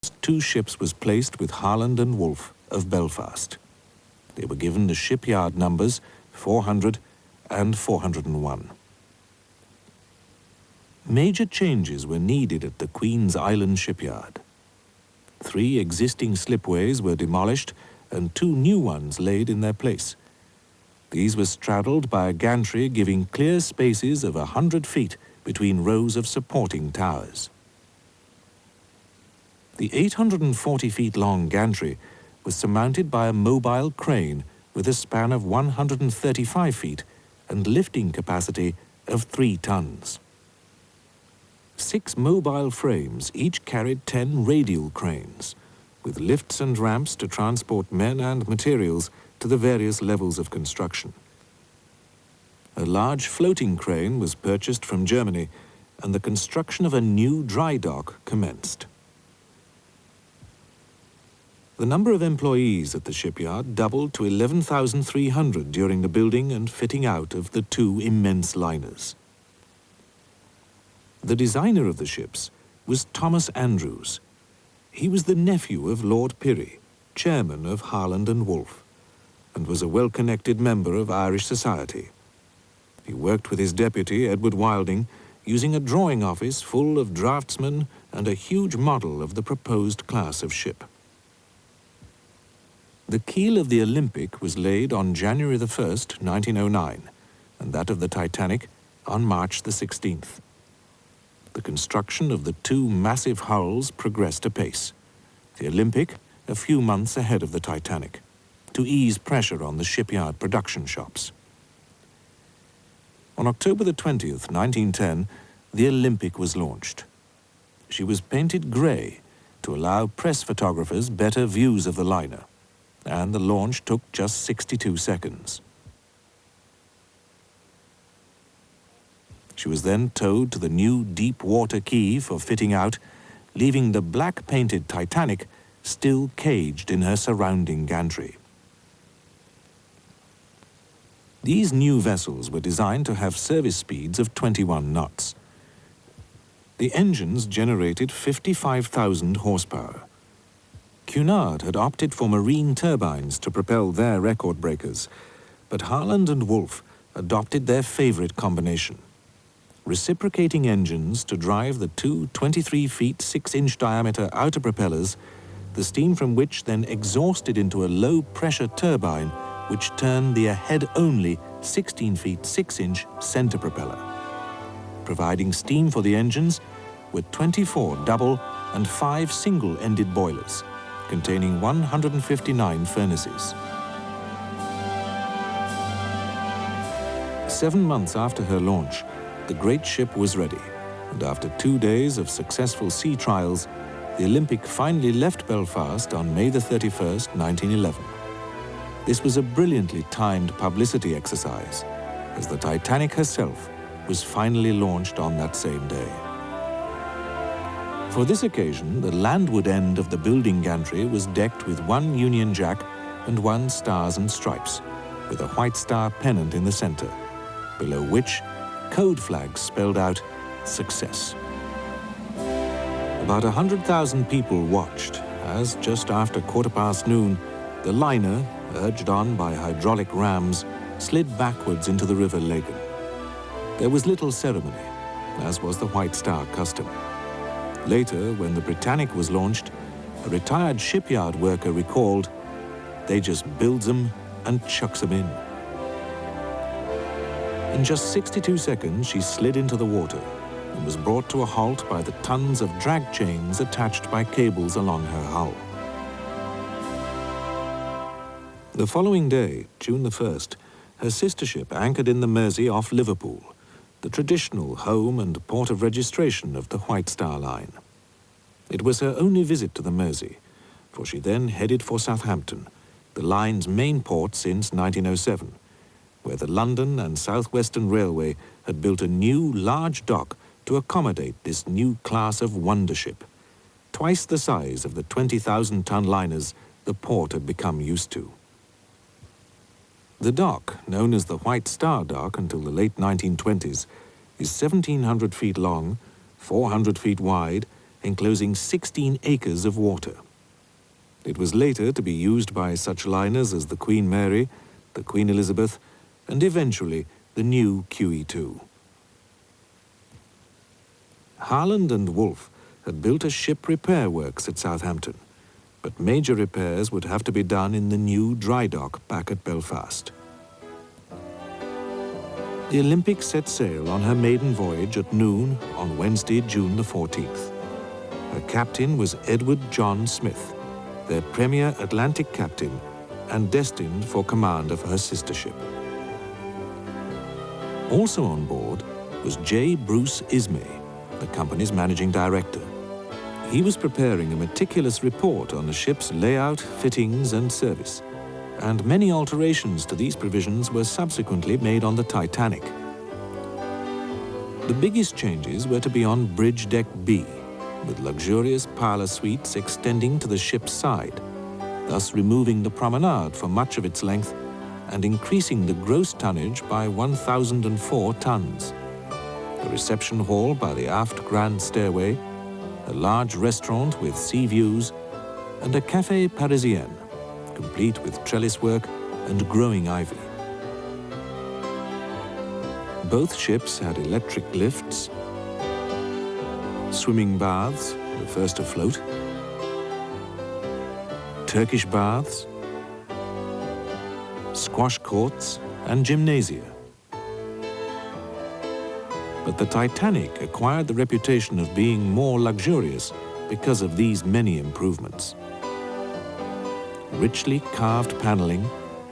two ships was placed with Harland and Wolff of Belfast. They were given the shipyard numbers 400 and 401. Major changes were needed at the Queen's Island shipyard. 3 existing slipways were demolished and 2 new ones laid in their place. These were straddled by a gantry giving clear spaces of 100 feet between rows of supporting towers. The 840 feet long gantry was surmounted by a mobile crane with a span of 135 feet and lifting capacity of 3 tons. 6 mobile frames each carried 10 radial cranes, with lifts and ramps to transport men and materials to the various levels of construction. A large floating crane was purchased from Germany, and the construction of a new dry dock commenced. The number of employees at the shipyard doubled to 11,300 during the building and fitting out of the 2 immense liners. The designer of the ships was Thomas Andrews. He was the nephew of Lord Pirrie, chairman of Harland and Wolff, and was a well-connected member of Irish society. He worked with his deputy, Edward Wilding, using a drawing office full of draftsmen and a huge model of the proposed class of ship. The keel of the Olympic was laid on January the 1st, 1909, and that of the Titanic on March the 16th. The construction of the 2 massive hulls progressed apace. The Olympic a few months ahead of the Titanic, to ease pressure on the shipyard production shops. On October the 20th, 1910, the Olympic was launched. She was painted grey to allow press photographers better views of the liner, and the launch took just 62 seconds. She was then towed to the new deep water quay for fitting out, leaving the black-painted Titanic still caged in her surrounding gantry. These new vessels were designed to have service speeds of 21 knots. The engines generated 55,000 horsepower. Cunard had opted for marine turbines to propel their record breakers, but Harland and Wolff adopted their favorite combination: reciprocating engines to drive the 2 23 feet 6-inch diameter outer propellers, the steam from which then exhausted into a low-pressure turbine which turned the ahead-only 16 feet 6-inch center propeller. Providing steam for the engines were 24 double and 5 single-ended boilers, containing 159 furnaces. 7 months after her launch, the great ship was ready, and after 2 days of successful sea trials, the Olympic finally left Belfast on May the 31st, 1911. This was a brilliantly timed publicity exercise, as the Titanic herself was finally launched on that same day. For this occasion, the landward end of the building gantry was decked with 1 Union Jack and 1 Stars and Stripes, with a White Star pennant in the center, below which code flags spelled out "Success." About 100,000 people watched as, just after noon, the liner, urged on by hydraulic rams, slid backwards into the River Lagan. There was little ceremony, as was the White Star custom. Later, when the Britannic was launched, a retired shipyard worker recalled, "They just builds them and chucks them in." In just 62 seconds, she slid into the water and was brought to a halt by the tons of drag chains attached by cables along her hull. The following day, June the 1st, her sister ship anchored in the Mersey off Liverpool, the traditional home and port of registration of the White Star Line. It was her only visit to the Mersey, for she then headed for Southampton, the line's main port since 1907, where the London and South Western Railway had built a new large dock to accommodate this new class of wonder ship, twice the size of the 20,000-ton liners the port had become used to. The dock, known as the White Star Dock until the late 1920s, is 1,700 feet long, 400 feet wide, enclosing 16 acres of water. It was later to be used by such liners as the Queen Mary, the Queen Elizabeth, and eventually the new QE2. Harland and Wolff had built a ship repair works at Southampton, but major repairs would have to be done in the new dry dock back at Belfast. The Olympic set sail on her maiden voyage at noon on Wednesday, June the 14th. Her captain was Edward John Smith, their premier Atlantic captain and destined for command of her sister ship. Also on board was J. Bruce Ismay, the company's managing director. He was preparing a meticulous report on the ship's layout, fittings, and service, and many alterations to these provisions were subsequently made on the Titanic. The biggest changes were to be on Bridge Deck B, with luxurious parlor suites extending to the ship's side, thus removing the promenade for much of its length and increasing the gross tonnage by 1,004 tons. A reception hall by the aft grand stairway, a large restaurant with sea views, and a café parisien, complete with trellis work and growing ivy. Both ships had electric lifts, swimming baths, the first afloat, Turkish baths, squash courts, and gymnasia. But the Titanic acquired the reputation of being more luxurious because of these many improvements. Richly carved paneling,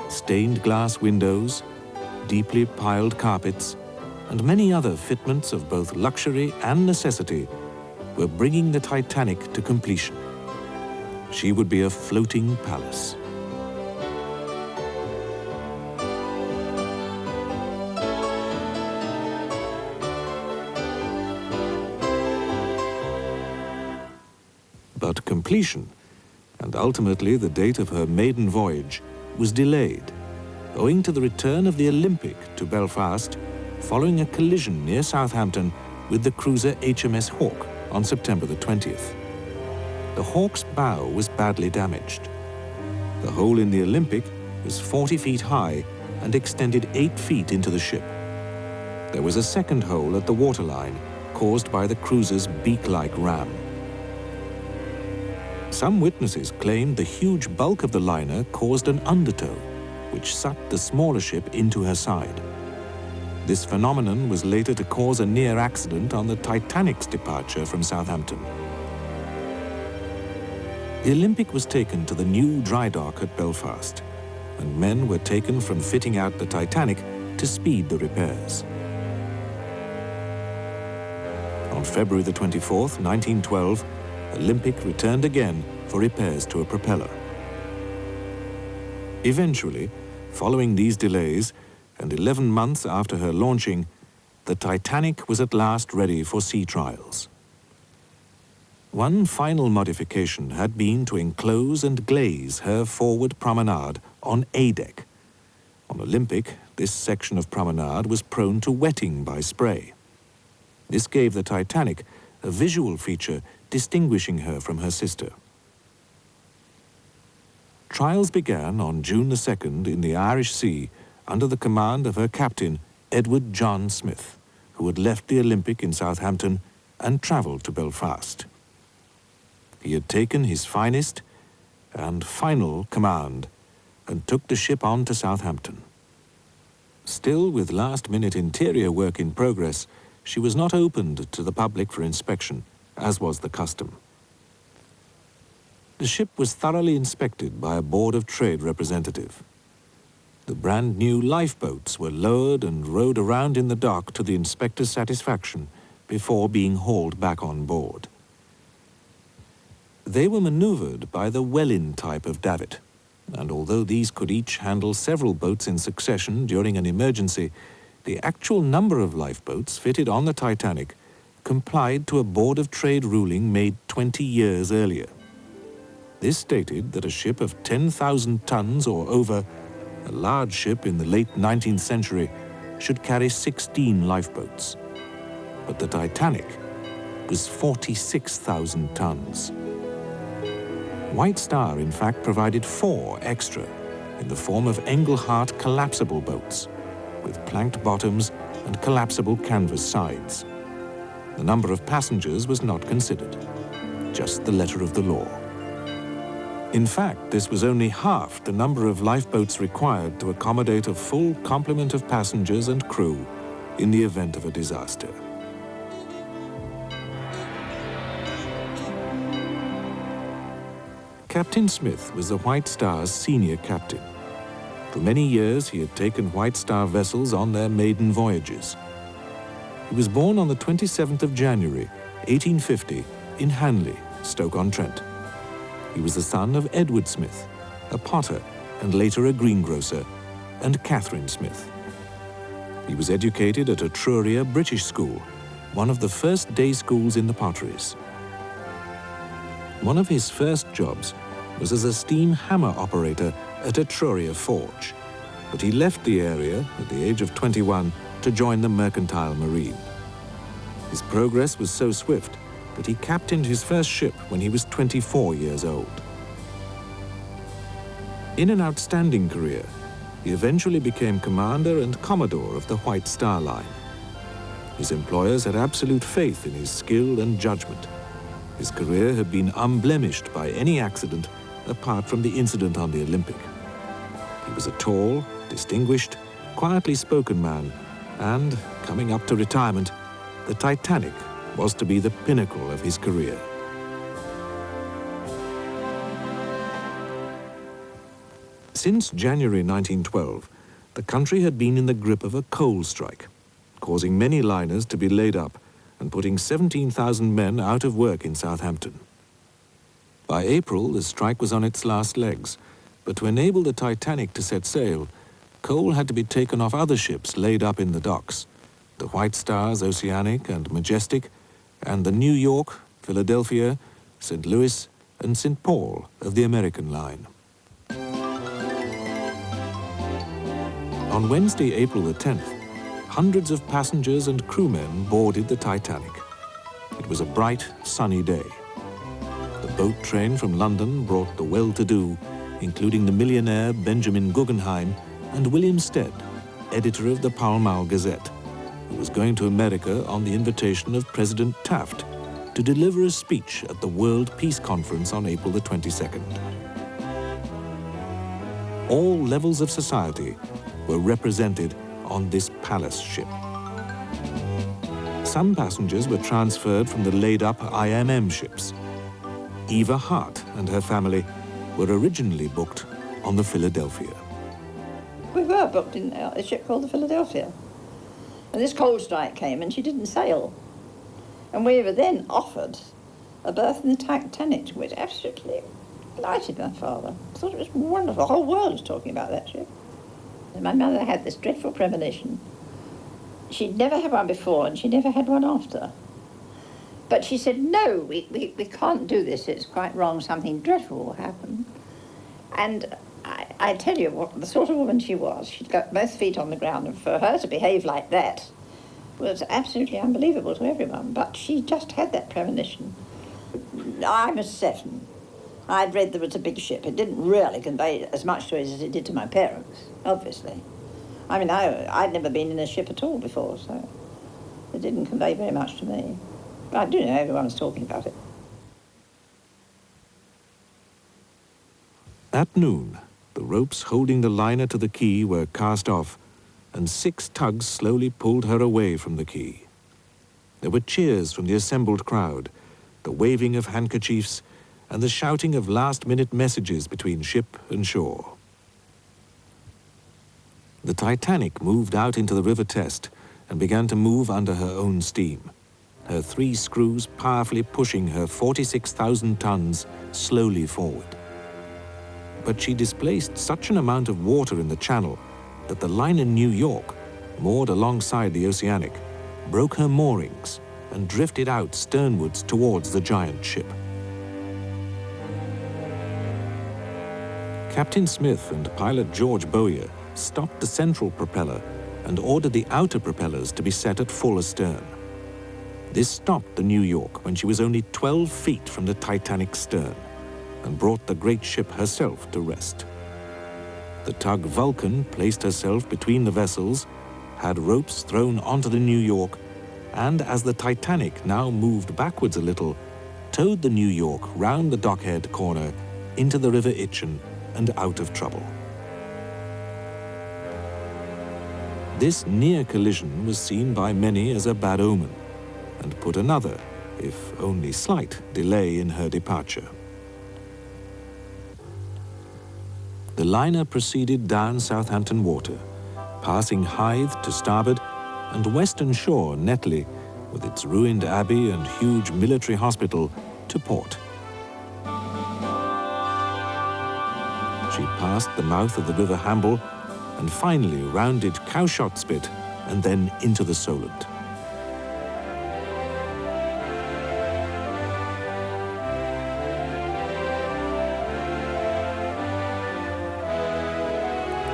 stained glass windows, deeply piled carpets, and many other fitments of both luxury and necessity were bringing the Titanic to completion. She would be a floating palace. But completion, and ultimately the date of her maiden voyage, was delayed, owing to the return of the Olympic to Belfast following a collision near Southampton with the cruiser HMS Hawke on September the 20th. The Hawke's bow was badly damaged. The hole in the Olympic was 40 feet high and extended 8 feet into the ship. There was a second hole at the waterline caused by the cruiser's beak-like ram. Some witnesses claimed the huge bulk of the liner caused an undertow, which sucked the smaller ship into her side. This phenomenon was later to cause a near accident on the Titanic's departure from Southampton. The Olympic was taken to the new dry dock at Belfast, and men were taken from fitting out the Titanic to speed the repairs. On February the 24th, 1912, Olympic returned again for repairs to a propeller. Eventually, following these delays, and 11 months after her launching, the Titanic was at last ready for sea trials. One final modification had been to enclose and glaze her forward promenade on A deck. On Olympic, this section of promenade was prone to wetting by spray. This gave the Titanic a visual feature distinguishing her from her sister. Trials began on June the 2nd in the Irish Sea under the command of her captain, Edward John Smith, who had left the Olympic in Southampton and travelled to Belfast. He had taken his finest and final command and took the ship on to Southampton. Still with last-minute interior work in progress, she was not opened to the public for inspection, as was the custom. The ship was thoroughly inspected by a Board of Trade representative. The brand new lifeboats were lowered and rowed around in the dock to the inspector's satisfaction before being hauled back on board. They were maneuvered by the Welin type of davit, and although these could each handle several boats in succession during an emergency, the actual number of lifeboats fitted on the Titanic complied to a Board of Trade ruling made 20 years earlier. This stated that a ship of 10,000 tons or over, a large ship in the late 19th century, should carry 16 lifeboats. But the Titanic was 46,000 tons. White Star, in fact, provided 4 extra in the form of Engelhart collapsible boats with planked bottoms and collapsible canvas sides. The number of passengers was not considered, just the letter of the law. In fact, this was only half the number of lifeboats required to accommodate a full complement of passengers and crew in the event of a disaster. Captain Smith was the White Star's senior captain. For many years, he had taken White Star vessels on their maiden voyages. He was born on the 27th of January, 1850, in Hanley, Stoke-on-Trent. He was the son of Edward Smith, a potter and later a greengrocer, and Catherine Smith. He was educated at a Trurier British school, one of the first day schools in the potteries. One of his first jobs was as a steam hammer operator at a Trurier forge, but he left the area at the age of 21 to join the mercantile marine. His progress was so swift that he captained his first ship when he was 24 years old. In an outstanding career, he eventually became commander and commodore of the White Star Line. His employers had absolute faith in his skill and judgment. His career had been unblemished by any accident apart from the incident on the Olympic. He was a tall, distinguished, quietly spoken man, and, coming up to retirement, the Titanic was to be the pinnacle of his career. Since January 1912, the country had been in the grip of a coal strike, causing many liners to be laid up and putting 17,000 men out of work in Southampton. By April, the strike was on its last legs, but to enable the Titanic to set sail, coal had to be taken off other ships laid up in the docks, the White Stars, Oceanic and Majestic, and the New York, Philadelphia, St. Louis, and St. Paul of the American line. On Wednesday, April the 10th, hundreds of passengers and crewmen boarded the Titanic. It was a bright, sunny day. The boat train from London brought the well-to-do, including the millionaire Benjamin Guggenheim and William Stead, editor of the Pall Mall Gazette, who was going to America on the invitation of President Taft to deliver a speech at the World Peace Conference on April the 22nd. All levels of society were represented on this palace ship. Some passengers were transferred from the laid-up IMM ships. Eva Hart and her family were originally booked on the Philadelphia. We were booked in a ship called the Philadelphia. And this coal strike came and she didn't sail. And we were then offered a berth in the Titanic, which absolutely delighted my father. I thought it was wonderful. The whole world was talking about that ship. And my mother had this dreadful premonition. She'd never had one before and she never had one after. But she said, no, we can't do this. It's quite wrong. Something dreadful will happen. And I tell you what, the sort of woman she was, she'd got both feet on the ground, and for her to behave like that was absolutely unbelievable to everyone. But she just had that premonition. I was 7. I'd read there was a big ship. It didn't really convey as much to us as it did to my parents, obviously. I mean, I'd never been in a ship at all before, so it didn't convey very much to me. But I do know everyone was talking about it. At noon, the ropes holding the liner to the quay were cast off, and 6 tugs slowly pulled her away from the quay. There were cheers from the assembled crowd, the waving of handkerchiefs, and the shouting of last-minute messages between ship and shore. The Titanic moved out into the River Test and began to move under her own steam, her 3 screws powerfully pushing her 46,000 tons slowly forward. But she displaced such an amount of water in the channel that the liner New York, moored alongside the Oceanic, broke her moorings and drifted out sternwards towards the giant ship. Captain Smith and pilot George Bowyer stopped the central propeller and ordered the outer propellers to be set at full astern. This stopped the New York when she was only 12 feet from the Titanic's stern and brought the great ship herself to rest. The tug Vulcan placed herself between the vessels, had ropes thrown onto the New York, and as the Titanic now moved backwards a little, towed the New York round the dockhead corner into the River Itchen and out of trouble. This near collision was seen by many as a bad omen and put another, if only slight, delay in her departure. The liner proceeded down Southampton Water, passing Hythe to starboard and Western Shore, Netley, with its ruined abbey and huge military hospital, to port. She passed the mouth of the River Hamble and finally rounded Cowshot Spit and then into the Solent.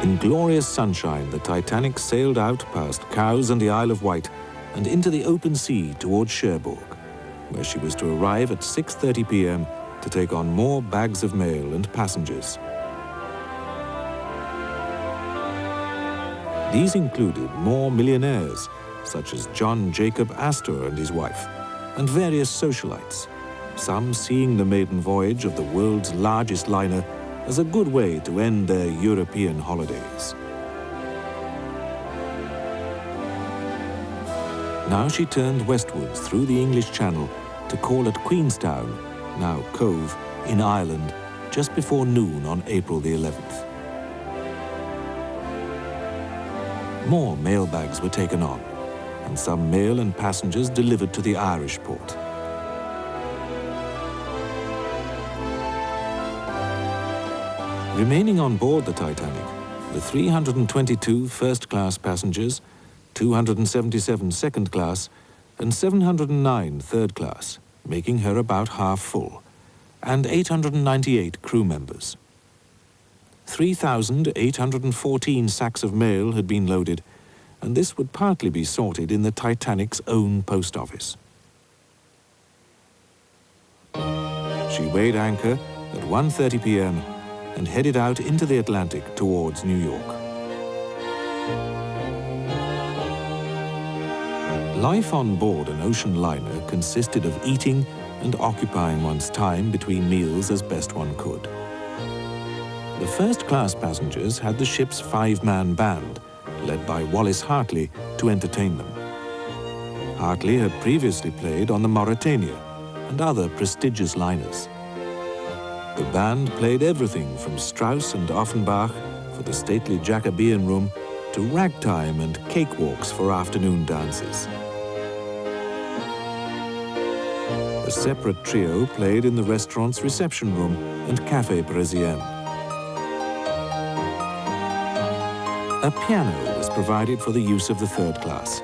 In glorious sunshine, the Titanic sailed out past Cowes and the Isle of Wight and into the open sea towards Cherbourg, where she was to arrive at 6:30 p.m. to take on more bags of mail and passengers. These included more millionaires, such as John Jacob Astor and his wife, and various socialites, some seeing the maiden voyage of the world's largest liner as a good way to end their European holidays. Now she turned westwards through the English Channel to call at Queenstown, now Cove, in Ireland, just before noon on April the 11th. More mail bags were taken on, and some mail and passengers delivered to the Irish port. Remaining on board the Titanic, the 322 first-class passengers, 277 second-class, and 709 third-class, making her about half full, and 898 crew members. 3,814 sacks of mail had been loaded, and this would partly be sorted in the Titanic's own post office. She weighed anchor at 1:30 p.m. and headed out into the Atlantic towards New York. Life on board an ocean liner consisted of eating and occupying one's time between meals as best one could. The first-class passengers had the ship's 5-man band, led by Wallace Hartley, to entertain them. Hartley had previously played on the Mauretania and other prestigious liners. The band played everything from Strauss and Offenbach for the stately Jacobean room to ragtime and cakewalks for afternoon dances. A separate trio played in the restaurant's reception room and Café Parisienne. A piano was provided for the use of the third class,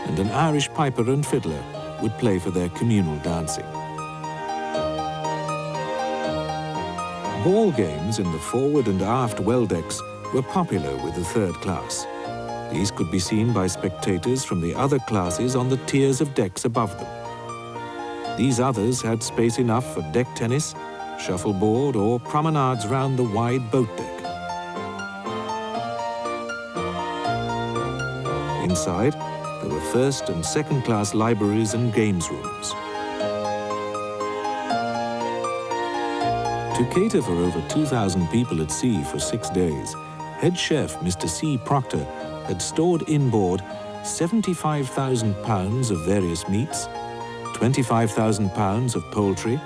and an Irish piper and fiddler would play for their communal dancing. Ball games in the forward and aft well decks were popular with the third class. These could be seen by spectators from the other classes on the tiers of decks above them. These others had space enough for deck tennis, shuffleboard, or promenades round the wide boat deck. Inside, there were first and second class libraries and games rooms. To cater for over 2,000 people at sea for 6 days, head chef Mr. C. Proctor had stored inboard 75,000 pounds of various meats, 25,000 pounds of poultry,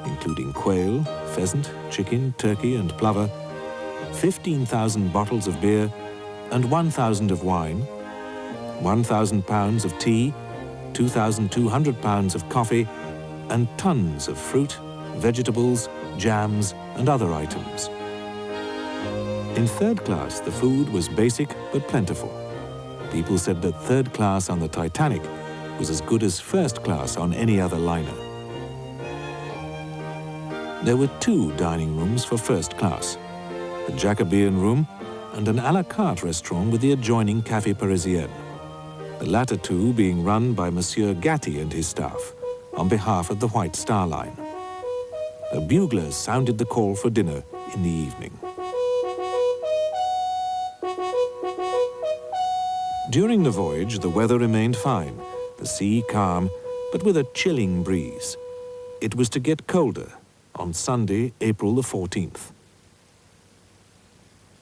including quail, pheasant, chicken, turkey, and plover, 15,000 bottles of beer, and 1,000 of wine, 1,000 pounds of tea, 2,200 pounds of coffee, and tons of fruit, vegetables, jams, and other items. In third class, the food was basic but plentiful. People said that third class on the Titanic was as good as first class on any other liner. There were 2 dining rooms for first class, the Jacobean room and an à la carte restaurant with the adjoining Café Parisienne. the latter two being run by Monsieur Gatty and his staff on behalf of the White Star Line. The buglers sounded the call for dinner in the evening. During the voyage, the weather remained fine, the sea calm, but with a chilling breeze. It was to get colder on Sunday, April the 14th.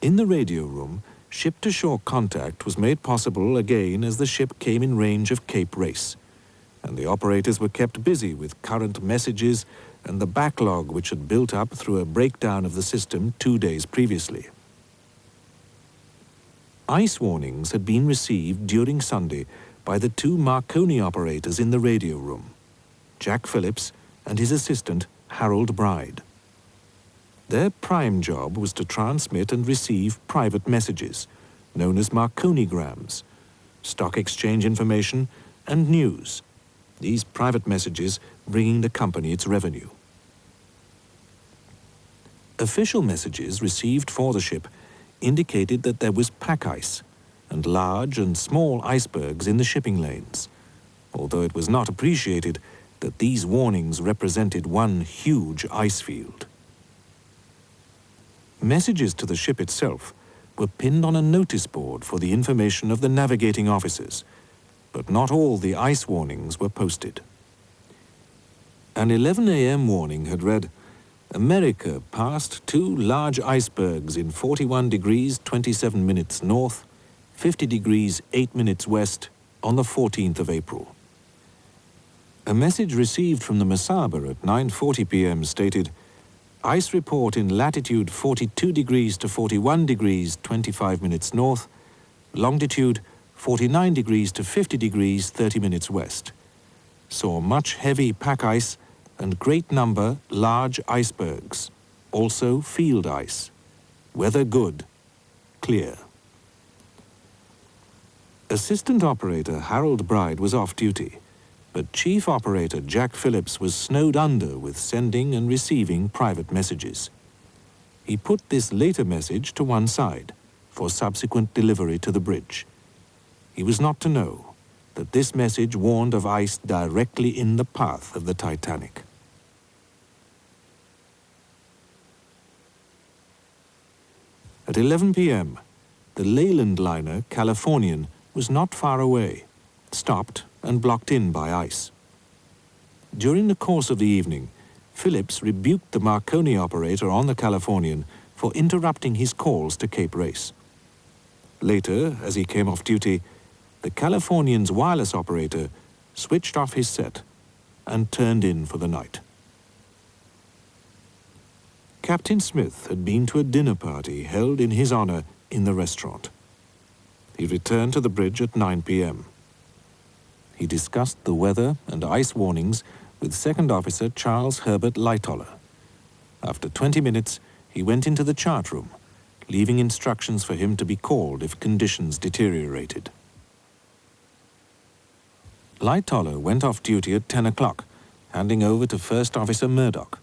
In the radio room, ship-to-shore contact was made possible again as the ship came in range of Cape Race, and the operators were kept busy with current messages and the backlog which had built up through a breakdown of the system 2 days previously. Ice warnings had been received during Sunday by the two Marconi operators in the radio room, Jack Phillips and his assistant, Harold Bride. Their prime job was to transmit and receive private messages, known as Marconigrams, stock exchange information, and news, these private messages bringing the company its revenue. Official messages received for the ship indicated that there was pack ice and large and small icebergs in the shipping lanes, although it was not appreciated that these warnings represented one huge ice field. Messages to the ship itself were pinned on a notice board for the information of the navigating officers, but not all the ice warnings were posted. An 11 a.m. warning had read, "America passed two large icebergs in 41 degrees 27 minutes north, 50 degrees 8 minutes west on the 14th of April. A message received from the Mesaba at 9:40 p.m. stated, "Ice report in latitude 42 degrees to 41 degrees 25 minutes north, longitude 49 degrees to 50 degrees 30 minutes west. Saw much heavy pack ice and great number large icebergs, also field ice. Weather good, clear." Assistant operator Harold Bride was off duty, but chief operator Jack Phillips was snowed under with sending and receiving private messages. He put this later message to one side for subsequent delivery to the bridge. He was not to know that this message warned of ice directly in the path of the Titanic. At 11 p.m., the Leyland liner Californian was not far away, stopped and blocked in by ice. During the course of the evening, Phillips rebuked the Marconi operator on the Californian for interrupting his calls to Cape Race. Later, as he came off duty, the Californian's wireless operator switched off his set and turned in for the night. Captain Smith had been to a dinner party held in his honor in the restaurant. He returned to the bridge at 9 p.m. He discussed the weather and ice warnings with Second Officer Charles Herbert Lightoller. After 20 minutes, he went into the chart room, leaving instructions for him to be called if conditions deteriorated. Lightoller went off duty at 10 o'clock, handing over to First Officer Murdoch.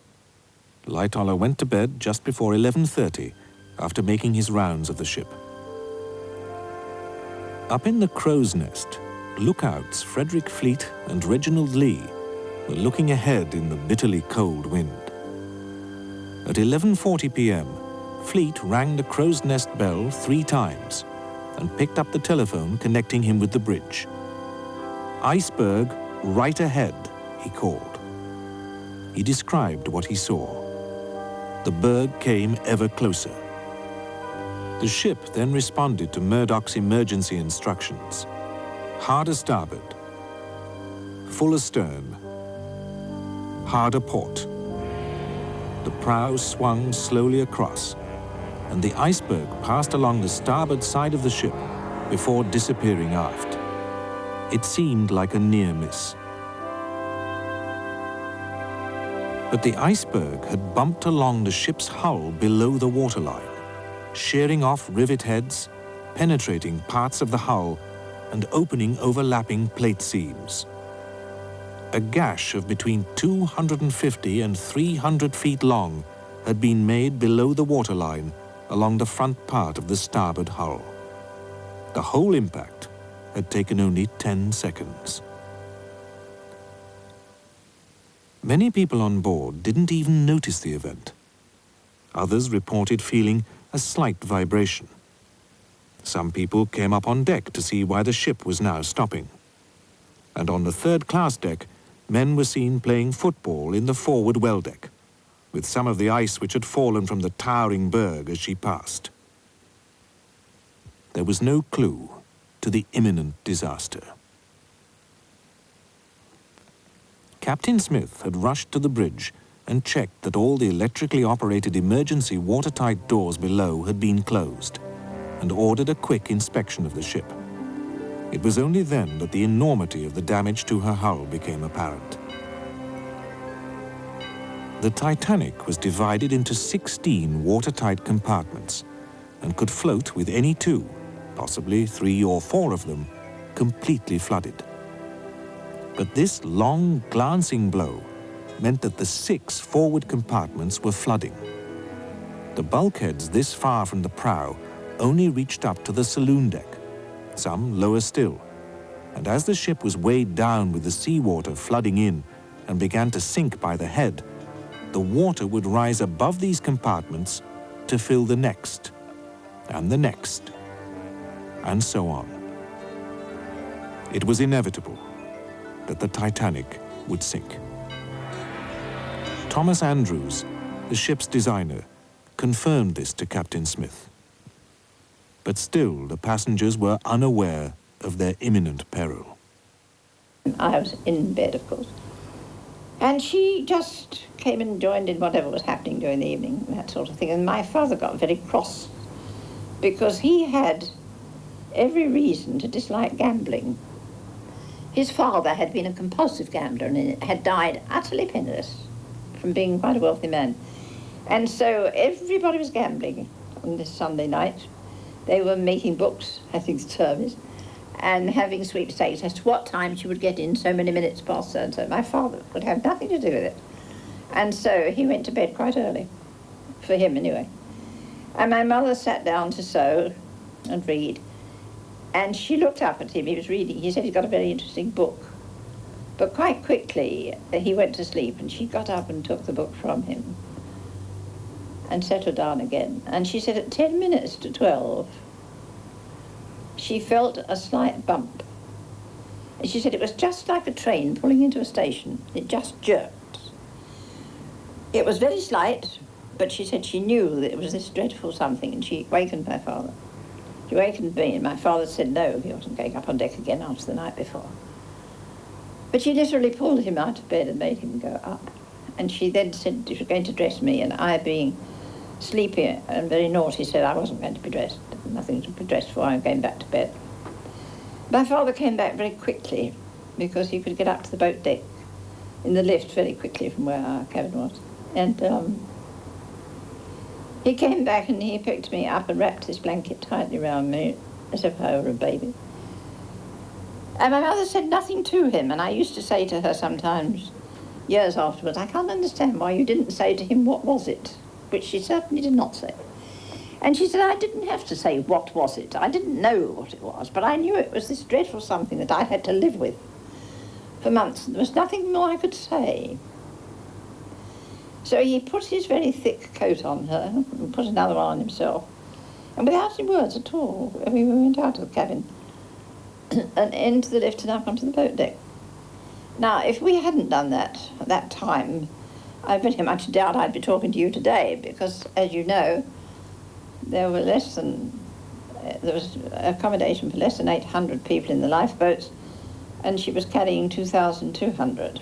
Lightoller went to bed just before 11:30 after making his rounds of the ship. Up in the crow's nest, lookouts Frederick Fleet and Reginald Lee were looking ahead in the bitterly cold wind. At 11:40 p.m., Fleet rang the crow's nest bell 3 times and picked up the telephone connecting him with the bridge. "Iceberg, right ahead," he called. He described what he saw. The berg came ever closer. The ship then responded to Murdoch's emergency instructions. Hard a starboard, full astern, hard a port. The prow swung slowly across, and the iceberg passed along the starboard side of the ship before disappearing aft. It seemed like a near miss. But the iceberg had bumped along the ship's hull below the waterline, shearing off rivet heads, penetrating parts of the hull, and opening overlapping plate seams. A gash of between 250 and 300 feet long had been made below the waterline along the front part of the starboard hull. The whole impact had taken only 10 seconds. Many people on board didn't even notice the event. Others reported feeling a slight vibration. Some people came up on deck to see why the ship was now stopping. And on the third-class deck, men were seen playing football in the forward well deck, with some of the ice which had fallen from the towering berg as she passed. There was no clue to the imminent disaster. Captain Smith had rushed to the bridge and checked that all the electrically operated emergency watertight doors below had been closed, and ordered a quick inspection of the ship. It was only then that the enormity of the damage to her hull became apparent. The Titanic was divided into 16 watertight compartments and could float with any two, possibly 3 or 4 of them, completely flooded. But this long, glancing blow meant that the 6 forward compartments were flooding. The bulkheads this far from the prow only reached up to the saloon deck, some lower still, and as the ship was weighed down with the seawater flooding in and began to sink by the head, the water would rise above these compartments to fill the next, and so on. It was inevitable that the Titanic would sink. Thomas Andrews, the ship's designer, confirmed this to Captain Smith. But still, the passengers were unaware of their imminent peril. I was in bed, of course. And she just came and joined in whatever was happening during the evening, that sort of thing. And my father got very cross because he had every reason to dislike gambling. His father had been a compulsive gambler and had died utterly penniless from being quite a wealthy man. And so everybody was gambling on this Sunday night. They were making books, having service, and having sweepstakes as to what time she would get in so many minutes past so and so. My father would have nothing to do with it. And so he went to bed quite early, for him anyway. And my mother sat down to sew and read. And she looked up at him, he was reading. He said he's got a very interesting book. But quite quickly, he went to sleep, and she got up and took the book from him and set her down again. And she said at 10 minutes to 12, she felt a slight bump. And she said it was just like a train pulling into a station. It just jerked. It was very slight, but she said she knew that it was this dreadful something, and she wakened my father. She wakened me, and my father said no, he wasn't going up on deck again after the night before. But she literally pulled him out of bed and made him go up. And she then said she was going to dress me, and I, being sleepy and very naughty, said I wasn't going to be dressed. Nothing to be dressed for, I'm going back to bed. My father came back very quickly because he could get up to the boat deck in the lift very quickly from where our cabin was. And he came back and he picked me up and wrapped his blanket tightly round me as if I were a baby. And my mother said nothing to him, and I used to say to her sometimes, years afterwards, I can't understand why you didn't say to him, what was it? Which she certainly did not say. And she said, I didn't have to say, what was it? I didn't know what it was, but I knew it was this dreadful something that I had to live with for months. There was nothing more I could say. So he put his very thick coat on her and put another one on himself. And without any words at all, we went out of the cabin and into the lift and up onto the boat deck. Now, if we hadn't done that at that time, I very much doubt I'd be talking to you today, because, as you know, there was accommodation for less than 800 people in the lifeboats, and she was carrying 2,200.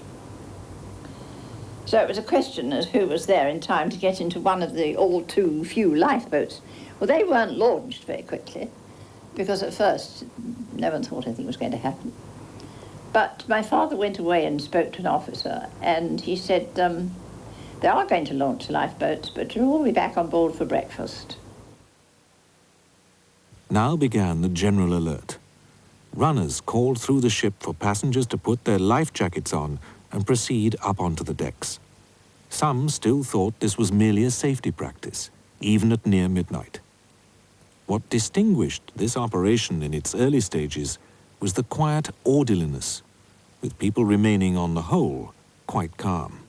So it was a question as who was there in time to get into one of the all too few lifeboats. Well, they weren't launched very quickly, because at first no one thought anything was going to happen. But my father went away and spoke to an officer, and he said, they are going to launch the lifeboats, but you'll all be back on board for breakfast. Now began the general alert. Runners called through the ship for passengers to put their life jackets on and proceed up onto the decks. Some still thought this was merely a safety practice, even at near midnight. What distinguished this operation in its early stages was the quiet orderliness, with people remaining on the whole quite calm.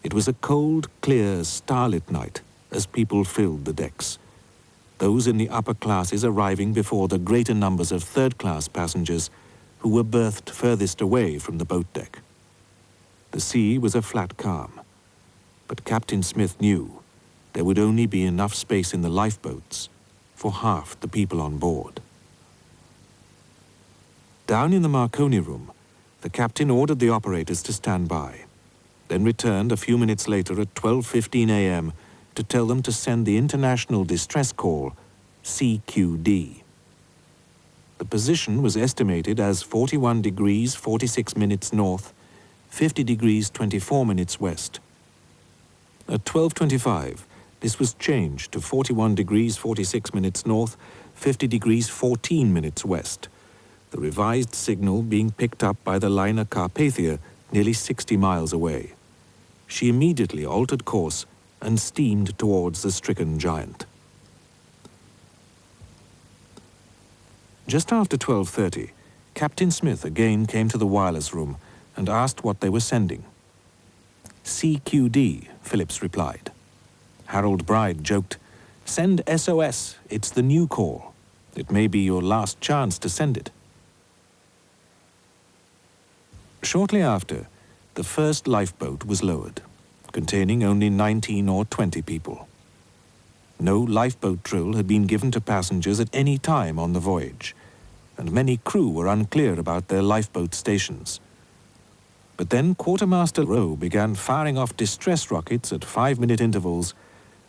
It was a cold, clear, starlit night as people filled the decks, those in the upper classes arriving before the greater numbers of third-class passengers who were berthed furthest away from the boat deck. The sea was a flat calm, but Captain Smith knew there would only be enough space in the lifeboats for half the people on board. Down in the Marconi room, the captain ordered the operators to stand by, then returned a few minutes later at 12:15 a.m. to tell them to send the international distress call, CQD. The position was estimated as 41 degrees 46 minutes north, 50 degrees 24 minutes west. At 12:25, this was changed to 41 degrees 46 minutes north, 50 degrees 14 minutes west, the revised signal being picked up by the liner Carpathia nearly 60 miles away. She immediately altered course and steamed towards the stricken giant. Just after 12:30, Captain Smith again came to the wireless room and asked what they were sending. CQD, Phillips replied. Harold Bride joked, "Send SOS, it's the new call. It may be your last chance to send it." Shortly after, the first lifeboat was lowered, containing only 19 or 20 people. No lifeboat drill had been given to passengers at any time on the voyage, and many crew were unclear about their lifeboat stations. But then Quartermaster Rowe began firing off distress rockets at 5-minute intervals,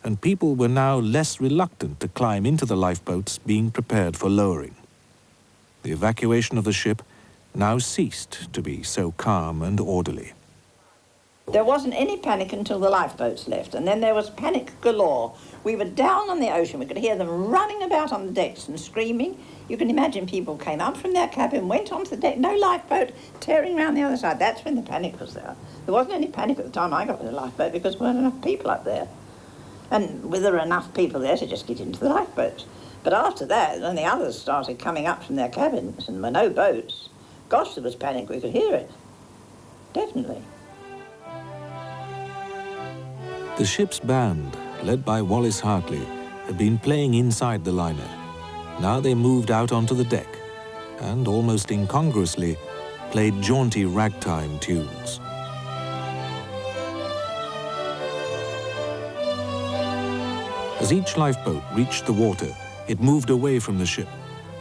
and people were now less reluctant to climb into the lifeboats being prepared for lowering. The evacuation of the ship now ceased to be so calm and orderly. There wasn't any panic until the lifeboats left, and then there was panic galore. We were down on the ocean. We could hear them running about on the decks and screaming. You can imagine people came up from their cabin, went onto the deck, no lifeboat, tearing around the other side. That's when the panic was there. There wasn't any panic at the time I got in the lifeboat because there weren't enough people up there. And there were enough people there to just get into the lifeboats. But after that, when the others started coming up from their cabins and there were no boats, gosh, there was panic. We could hear it. Definitely. The ship's band, led by Wallace Hartley, had been playing inside the liner. Now they moved out onto the deck and, almost incongruously, played jaunty ragtime tunes. As each lifeboat reached the water, it moved away from the ship,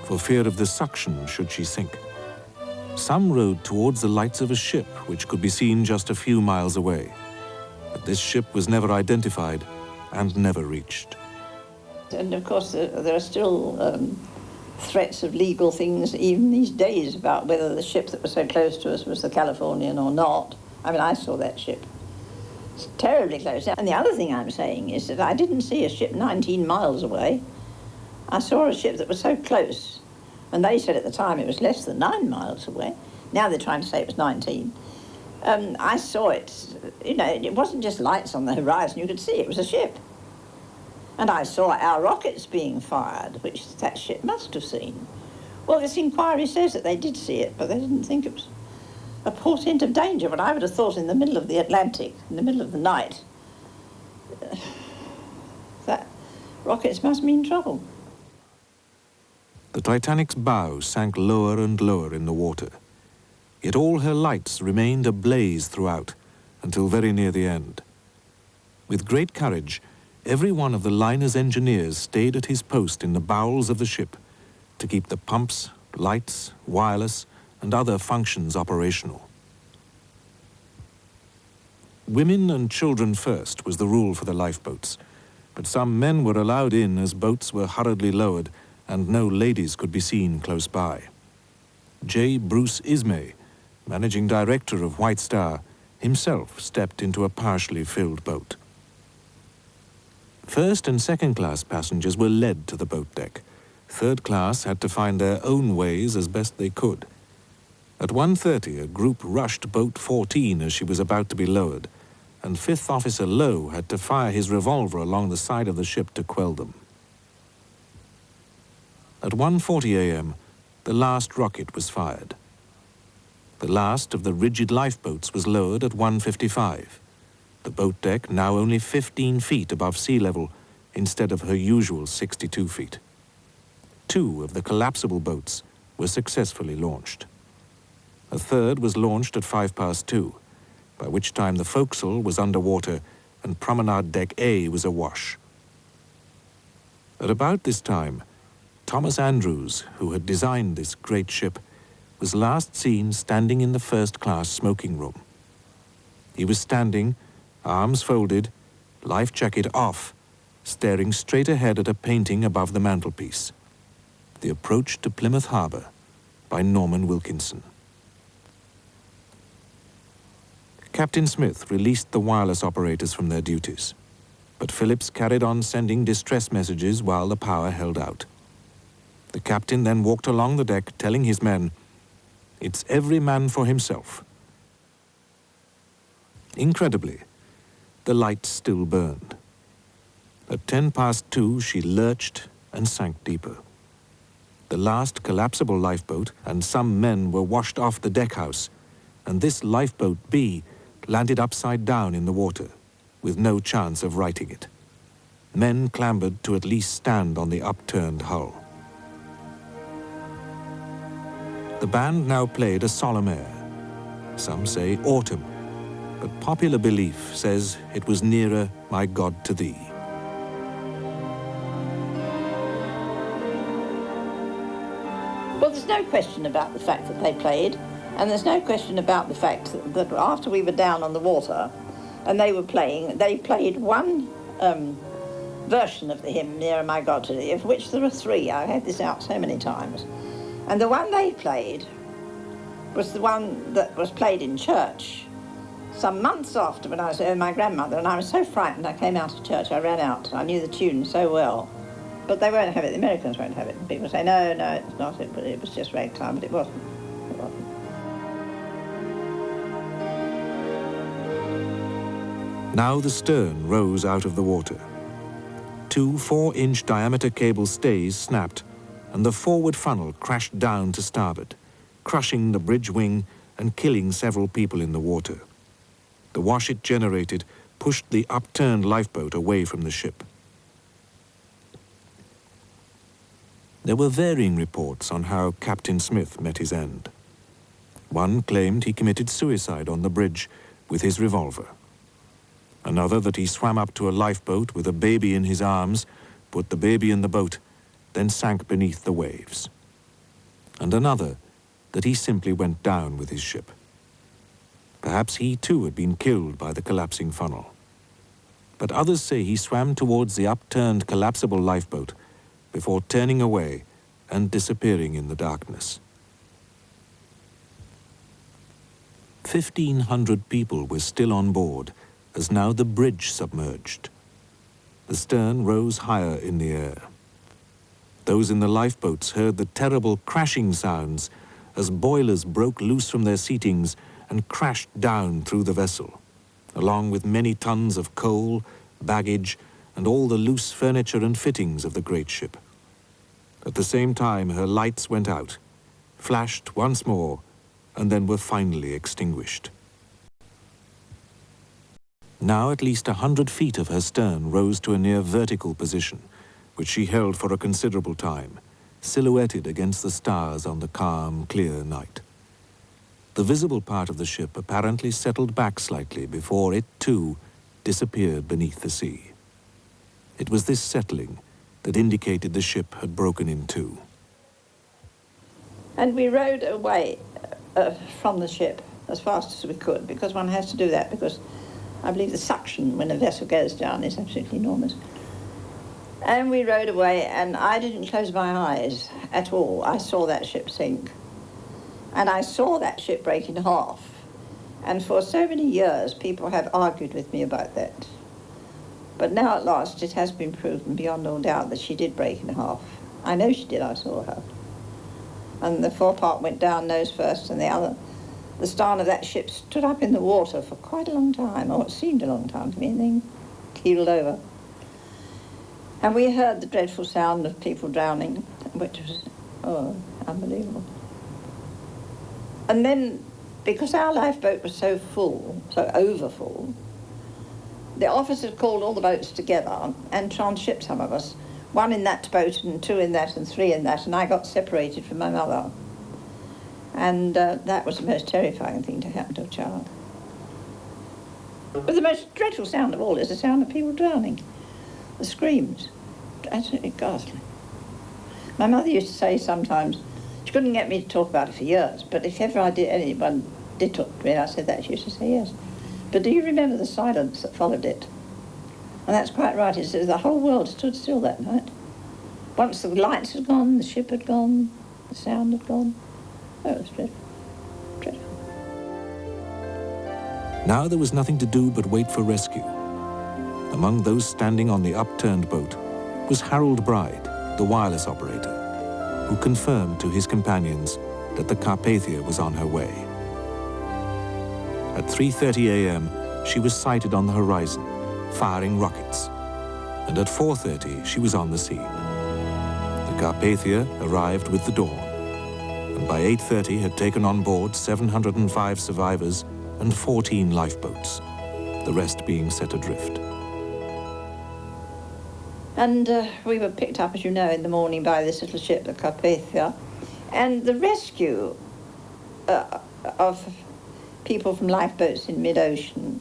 for fear of the suction should she sink. Some rowed towards the lights of a ship which could be seen just a few miles away. But this ship was never identified and never reached. And of course there are still threats of legal things even these days about whether the ship that was so close to us was the Californian or not. I mean, I saw that ship. It's terribly close. And the other thing I'm saying is that I didn't see a ship 19 miles away. I saw a ship that was so close, and they said at the time it was less than 9 miles away. Now they're trying to say it was 19. I saw it, you know, it wasn't just lights on the horizon, you could see it was a ship. And I saw our rockets being fired, which that ship must have seen. Well, this inquiry says that they did see it, but they didn't think it was a portent of danger. But I would have thought in the middle of the Atlantic, in the middle of the night, that rockets must mean trouble. The Titanic's bow sank lower and lower in the water. Yet all her lights remained ablaze throughout, until very near the end. With great courage, every one of the liner's engineers stayed at his post in the bowels of the ship to keep the pumps, lights, wireless, and other functions operational. Women and children first was the rule for the lifeboats, but some men were allowed in as boats were hurriedly lowered and no ladies could be seen close by. J. Bruce Ismay, managing director of White Star, himself stepped into a partially filled boat. First and second class passengers were led to the boat deck. Third class had to find their own ways as best they could. At 1:30, a group rushed boat 14 as she was about to be lowered, and Fifth Officer Lowe had to fire his revolver along the side of the ship to quell them. At 1:40 a.m., the last rocket was fired. The last of the rigid lifeboats was lowered at 1:55. The boat deck now only 15 feet above sea level instead of her usual 62 feet. 2 of the collapsible boats were successfully launched. A third was launched at 2:05, by which time the forecastle was underwater and promenade deck A was awash. At about this time, Thomas Andrews, who had designed this great ship, was last seen standing in the first-class smoking room. He was standing, arms folded, life jacket off, staring straight ahead at a painting above the mantelpiece, The Approach to Plymouth Harbour by Norman Wilkinson. Captain Smith released the wireless operators from their duties, but Phillips carried on sending distress messages while the power held out. The captain then walked along the deck telling his men, "It's every man for himself." Incredibly, the lights still burned. At 2:10 she lurched and sank deeper. The last collapsible lifeboat and some men were washed off the deckhouse, and this lifeboat B landed upside down in the water, with no chance of righting it. Men clambered to at least stand on the upturned hull. The band now played a solemn air. Some say autumn, but popular belief says it was nearer My God to Thee. Well, there's no question about the fact that they played, and there's no question about the fact that after we were down on the water and they were playing, they played one version of the hymn, Nearer My God to Thee, of which there are 3. I had this out so many times. And the one they played was the one that was played in church some months after, when I was with my grandmother, and I was so frightened I came out of church, I ran out. I knew the tune so well. But they won't have it, the Americans won't have it. And people say, no, it's not it, but it was just ragtime, but it wasn't. It wasn't. Now the stern rose out of the water. 2 4-inch diameter cable stays snapped, and the forward funnel crashed down to starboard, crushing the bridge wing and killing several people in the water. The wash it generated pushed the upturned lifeboat away from the ship. There were varying reports on how Captain Smith met his end. One claimed he committed suicide on the bridge with his revolver. Another that he swam up to a lifeboat with a baby in his arms, put the baby in the boat, then sank beneath the waves. And another that he simply went down with his ship. Perhaps he too had been killed by the collapsing funnel. But others say he swam towards the upturned collapsible lifeboat before turning away and disappearing in the darkness. 1,500 people were still on board as now the bridge submerged. The stern rose higher in the air. Those in the lifeboats heard the terrible crashing sounds as boilers broke loose from their seatings and crashed down through the vessel, along with many tons of coal, baggage, and all the loose furniture and fittings of the great ship. At the same time, her lights went out, flashed once more, and then were finally extinguished. Now at least 100 feet of her stern rose to a near vertical position, which she held for a considerable time, silhouetted against the stars on the calm, clear night. The visible part of the ship apparently settled back slightly before it, too, disappeared beneath the sea. It was this settling that indicated the ship had broken in two. And we rowed away from the ship as fast as we could, because one has to do that, because I believe the suction when a vessel goes down is absolutely enormous. And we rowed away, and I didn't close my eyes at all. I saw that ship sink. And I saw that ship break in half. And for so many years, people have argued with me about that. But now at last, it has been proven beyond all doubt that she did break in half. I know she did, I saw her. And the forepart went down nose first, and the stern of that ship stood up in the water for quite a long time, or it seemed a long time to me, and then keeled over. And we heard the dreadful sound of people drowning, which was Oh, unbelievable. And then, because our lifeboat was so full, so overfull, the officers called all the boats together and transshipped some of us. 1 in that boat and 2 in that and 3 in that, and I got separated from my mother. And that was the most terrifying thing to happen to a child. But the most dreadful sound of all is the sound of people drowning. The screams. Absolutely ghastly. My mother used to say sometimes, she couldn't get me to talk about it for years, but if ever anyone did talk to me and I said that, she used to say yes. But do you remember the silence that followed it? And that's quite right. It's the whole world stood still that night. Once the lights had gone, the ship had gone, the sound had gone. Oh, it was dreadful. Dreadful. Now there was nothing to do but wait for rescue. Among those standing on the upturned boat was Harold Bride, the wireless operator, who confirmed to his companions that the Carpathia was on her way. At 3:30 a.m., she was sighted on the horizon, firing rockets, and at 4:30 she was on the scene. The Carpathia arrived with the dawn, and by 8:30 had taken on board 705 survivors and 14 lifeboats, the rest being set adrift. And we were picked up, as you know, in the morning by this little ship, the Carpathia, and the rescue of people from lifeboats in mid-ocean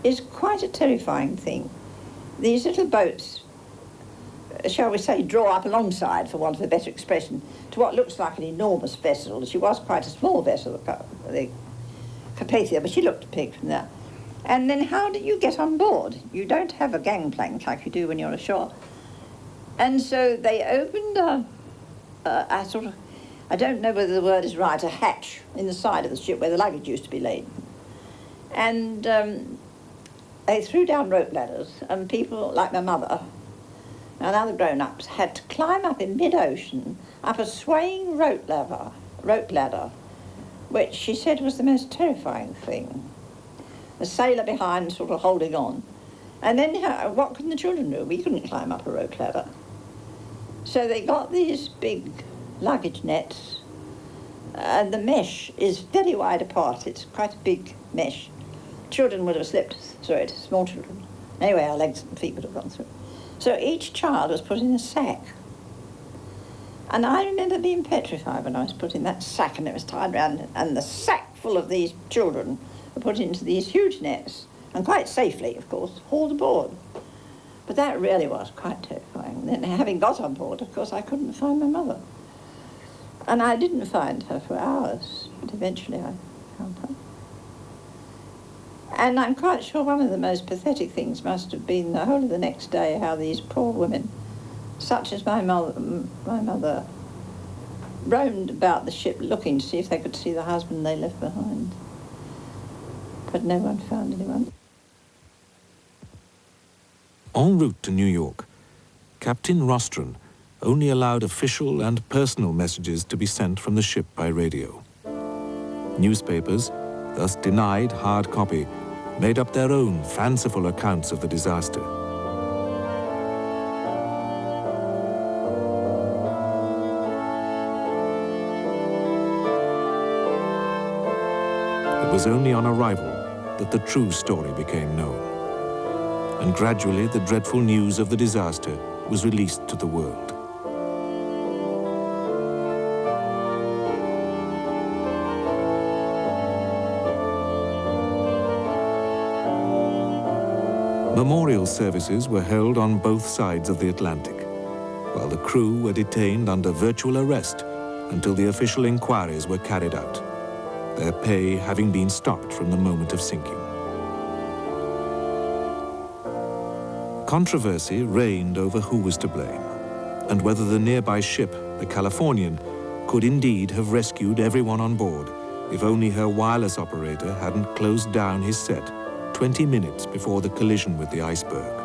is quite a terrifying thing. These little boats, shall we say, draw up alongside, for want of a better expression, to what looks like an enormous vessel. She was quite a small vessel, the Carpathia, but she looked big from there. And then how do you get on board? You don't have a gangplank like you do when you're ashore. And so they opened a sort of, I don't know whether the word is right, a hatch in the side of the ship where the luggage used to be laid. And they threw down rope ladders, and people like my mother and other grown-ups had to climb up in mid-ocean up a swaying rope ladder, which she said was the most terrifying thing. The sailor behind sort of holding on. And then what can the children do? We couldn't climb up a rope ladder. So they got these big luggage nets, and the mesh is very wide apart. It's quite a big mesh. Children would have slipped through it, small children. Anyway, our legs and feet would have gone through it. So each child was put in a sack. And I remember being petrified when I was put in that sack and it was tied round, and the sack full of these children were put into these huge nets, and quite safely, of course, hauled aboard. But that really was quite terrifying. Then having got on board, of course, I couldn't find my mother. And I didn't find her for hours, but eventually I found her. And I'm quite sure one of the most pathetic things must have been the whole of the next day, how these poor women, such as my mother, roamed about the ship looking to see if they could see the husband they left behind. But no one found anyone. En route to New York, Captain Rostron only allowed official and personal messages to be sent from the ship by radio. Newspapers, thus denied hard copy, made up their own fanciful accounts of the disaster. It was only on arrival that the true story became known, and gradually the dreadful news of the disaster was released to the world. Memorial services were held on both sides of the Atlantic, while the crew were detained under virtual arrest until the official inquiries were carried out, their pay having been stopped from the moment of sinking. Controversy reigned over who was to blame, and whether the nearby ship, the Californian, could indeed have rescued everyone on board if only her wireless operator hadn't closed down his set 20 minutes before the collision with the iceberg.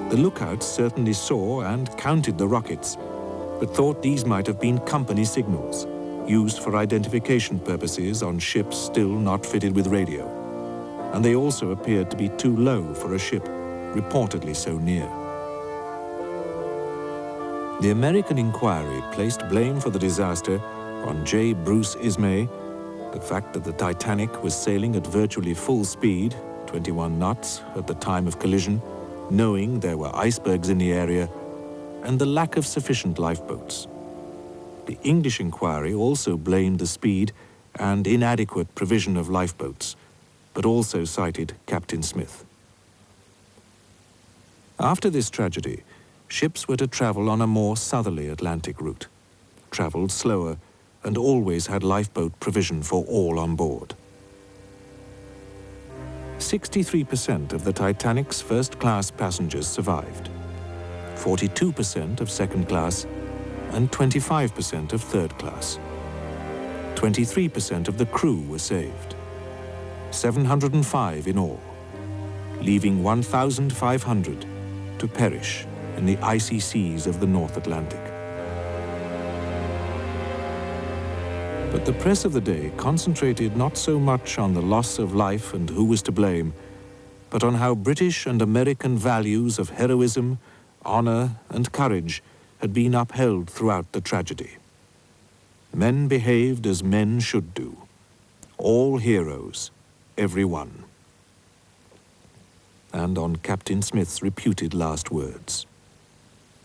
The lookouts certainly saw and counted the rockets, but thought these might have been company signals, used for identification purposes on ships still not fitted with radio, and they also appeared to be too low for a ship reportedly so near. The American inquiry placed blame for the disaster on J. Bruce Ismay. The fact that the Titanic was sailing at virtually full speed, 21 knots, at the time of collision, knowing there were icebergs in the area, and the lack of sufficient lifeboats. The English inquiry also blamed the speed and inadequate provision of lifeboats, but also cited Captain Smith. After this tragedy, ships were to travel on a more southerly Atlantic route, travelled slower, and always had lifeboat provision for all on board. 63% of the Titanic's first-class passengers survived, 42% of second class, and 25% of third class. 23% of the crew were saved, 705 in all, leaving 1,500 to perish in the icy seas of the North Atlantic. But the press of the day concentrated not so much on the loss of life and who was to blame, but on how British and American values of heroism, honor, and courage had been upheld throughout the tragedy. Men behaved as men should do. All heroes, every one. And on Captain Smith's reputed last words,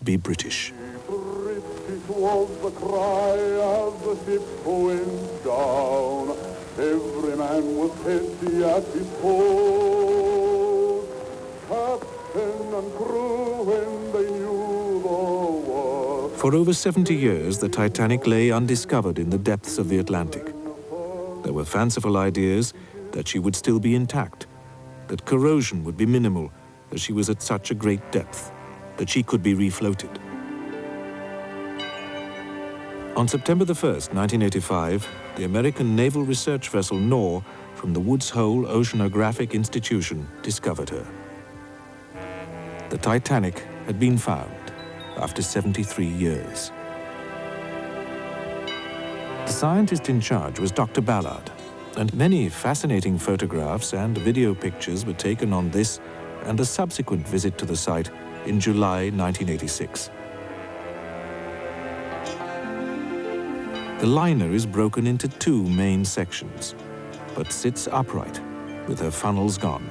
"Be British." British was the cry as the ship went down. Every man was heady at his post. Captain and crew when they knew the worst. For over 70 years, the Titanic lay undiscovered in the depths of the Atlantic. There were fanciful ideas that she would still be intact, that corrosion would be minimal as she was at such a great depth, that she could be refloated. On September the 1st, 1985, the American naval research vessel Knorr from the Woods Hole Oceanographic Institution discovered her. The Titanic had been found after 73 years. The scientist in charge was Dr. Ballard, and many fascinating photographs and video pictures were taken on this and a subsequent visit to the site in July 1986. The liner is broken into two main sections, but sits upright, with her funnels gone.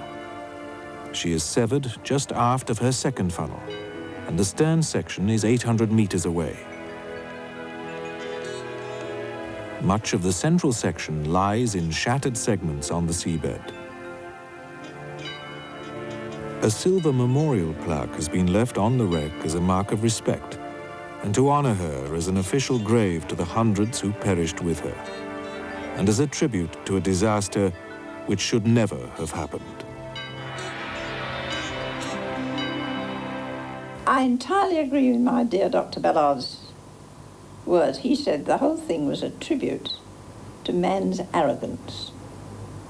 She is severed just aft of her second funnel, and the stern section is 800 meters away. Much of the central section lies in shattered segments on the seabed. A silver memorial plaque has been left on the wreck as a mark of respect, and to honor her as an official grave to the hundreds who perished with her, and as a tribute to a disaster which should never have happened. I entirely agree with my dear Dr. Ballard's words. He said the whole thing was a tribute to man's arrogance,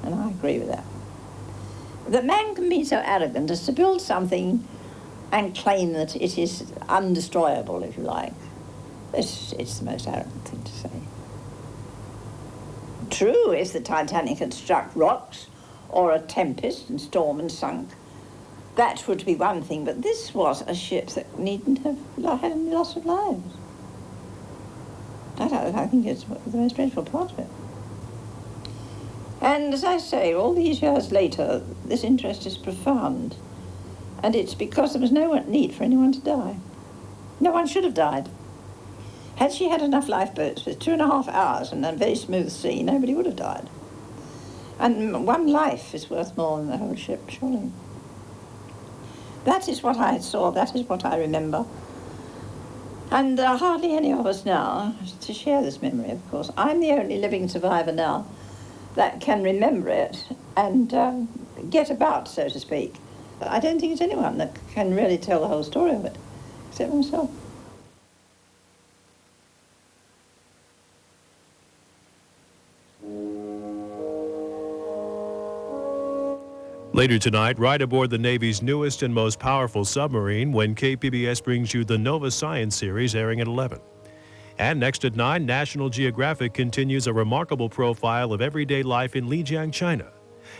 and I agree with that. That man can be so arrogant as to build something and claim that it is undestroyable, if you like. It's the most arrogant thing to say. True, if the Titanic had struck rocks or a tempest and storm and sunk, that would be one thing, but this was a ship that needn't have had any loss of lives. I think it's the most dreadful part of it. And as I say, all these years later, this interest is profound. And it's because there was no need for anyone to die. No one should have died. Had she had enough lifeboats with 2.5 hours and a very smooth sea, nobody would have died. And one life is worth more than the whole ship, surely. That is what I saw, that is what I remember. And there are hardly any of us now to share this memory, of course. I'm the only living survivor now that can remember it and get about, so to speak. I don't think there's anyone that can really tell the whole story of it, except myself. Later tonight, ride aboard the Navy's newest and most powerful submarine when KPBS brings you the Nova Science series airing at 11. And next at 9, National Geographic continues a remarkable profile of everyday life in Lijiang, China.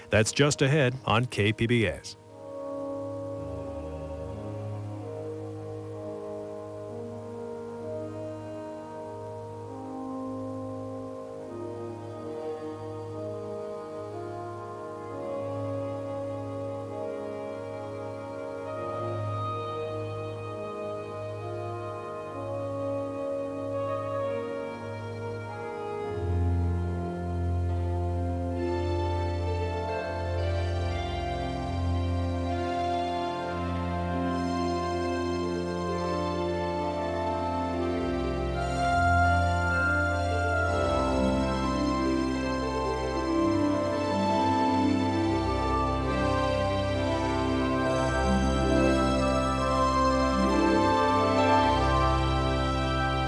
That's just ahead on KPBS.